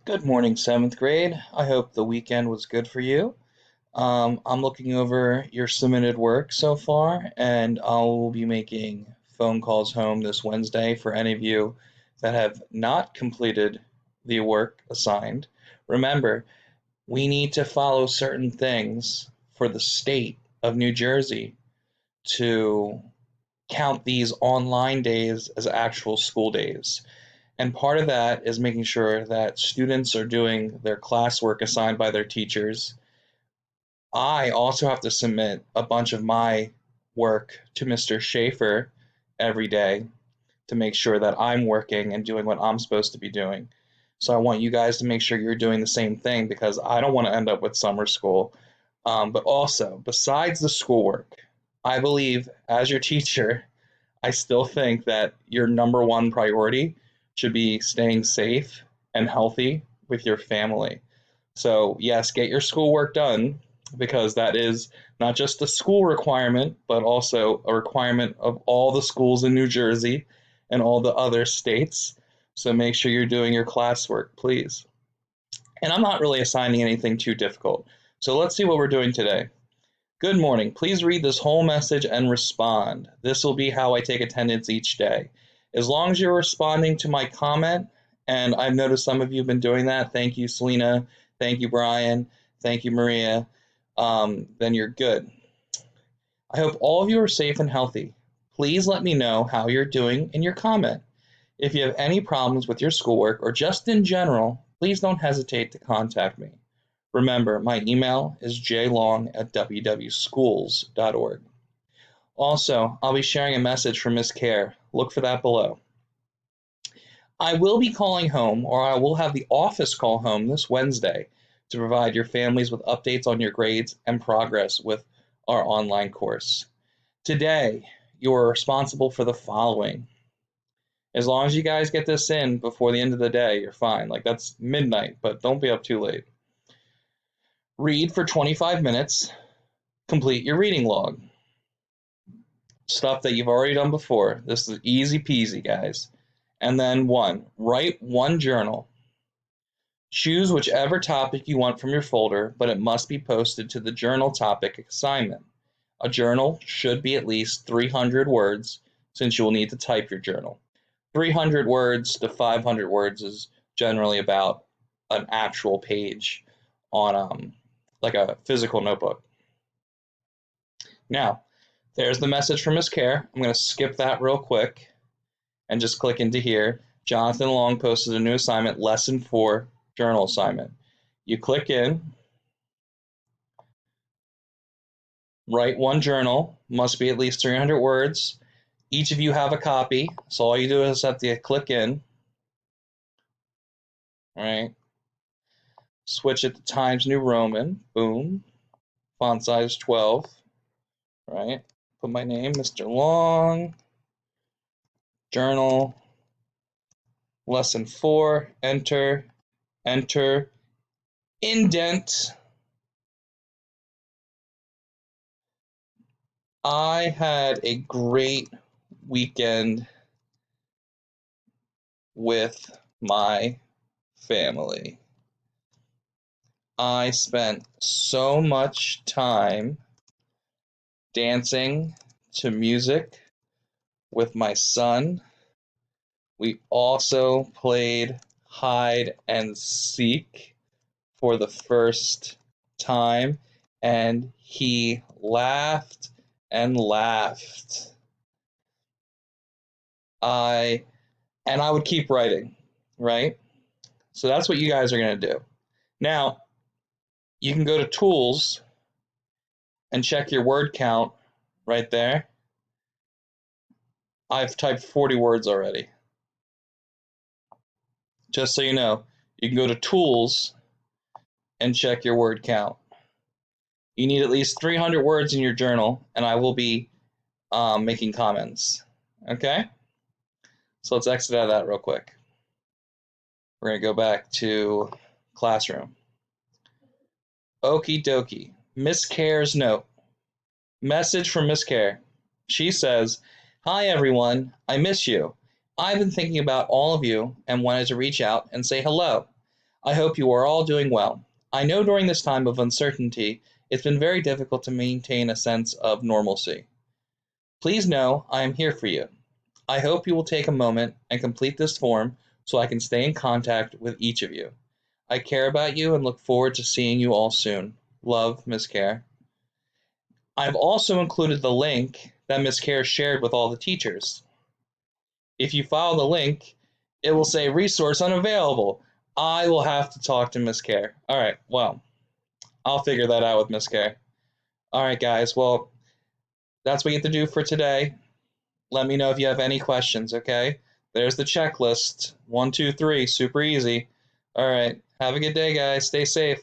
Good morning, seventh grade. I hope the weekend was good for you. I'm looking over your submitted work so far, and I will be making phone calls home this Wednesday for any of you that have not completed the work assigned. Remember, we need to follow certain things for the state of New Jersey to count these online days as actual school days. And part of that is making sure that students are doing their classwork assigned by their teachers. I also have to submit a bunch of my work to Mr. Schaefer every day to make sure that I'm working and doing what I'm supposed to be doing. So I want you guys to make sure you're doing the same thing because I don't want to end up with summer school. But also, besides the schoolwork, I believe as your teacher, I still think that your number one priority should be staying safe and healthy with your family. So, yes, get your schoolwork done because that is not just a school requirement, but also a requirement of all the schools in New Jersey and all the other states. So, make sure you're doing your classwork, please. And I'm not really assigning anything too difficult. So, let's see what we're doing today. Good morning. Please read this whole message and respond. This will be how I take attendance each day. As long as you're responding to my comment, and I've noticed some of you have been doing that. Thank you, Selena. Thank you, Brian. Thank you, Maria. Then you're good. I hope all of you are safe and healthy. Please let me know how you're doing in your comment. If you have any problems with your schoolwork or just in general, please don't hesitate to contact me. Remember, my email is jlong@wwschools.org. Also, I'll be sharing a message from Miss Care. Look for that below. I will be calling home, or I will have the office call home this Wednesday to provide your families with updates on your grades and progress with our online course. Today, you are responsible for the following. As long as you guys get this in before the end of the day, you're fine. Like, that's midnight, but don't be up too late. Read for 25 minutes. Complete your reading log. Stuff that you've already done before. This is easy peasy, guys. And then write one journal. Choose whichever topic you want from your folder, but it must be posted to the journal topic assignment. A journal should be at least 300 words since you will need to type your journal. 300 words to 500 words is generally about an actual page on like a physical notebook. Now, there's the message from Miss Care. I'm going to skip that real quick and just click into here. Jonathan Long posted a new assignment, Lesson 4, Journal Assignment. You click in, write one journal, must be at least 300 words. Each of you have a copy, so all you do is have to click in, all right? Switch it to Times New Roman, boom. Font size 12, right? Put my name, Mr. Long, journal, lesson 4, enter, enter, indent. I had a great weekend with my family. I spent so much time dancing to music with my son. We also played hide and seek for the first time, and he laughed and laughed. I would keep writing, right? So that's what you guys are going to do. Now, you can go to Tools and check your word count right there. I've typed 40 words already. Just so you know, you can go to Tools and check your word count. You need at least 300 words in your journal, and I will be making comments. Okay? So let's exit out of that real quick. We're going to go back to classroom. Okie dokie. Miss Care's note. Message from Miss Care. She says, "Hi everyone, I miss you. I've been thinking about all of you and wanted to reach out and say hello. I hope you are all doing well. I know during this time of uncertainty, it's been very difficult to maintain a sense of normalcy. Please know I am here for you. I hope you will take a moment and complete this form so I can stay in contact with each of you. I care about you and look forward to seeing you all soon. Love, Miss Care. I've also included the link that Miss Care shared with all the teachers. If you follow the link, it will say resource unavailable. I will have to talk to Miss Care. All right, well, I'll figure that out with Miss Care. All right, guys, well, that's what you have to do for today. Let me know if you have any questions, okay? There's the checklist. 1, 2, 3, super easy. All right, have a good day, guys. Stay safe.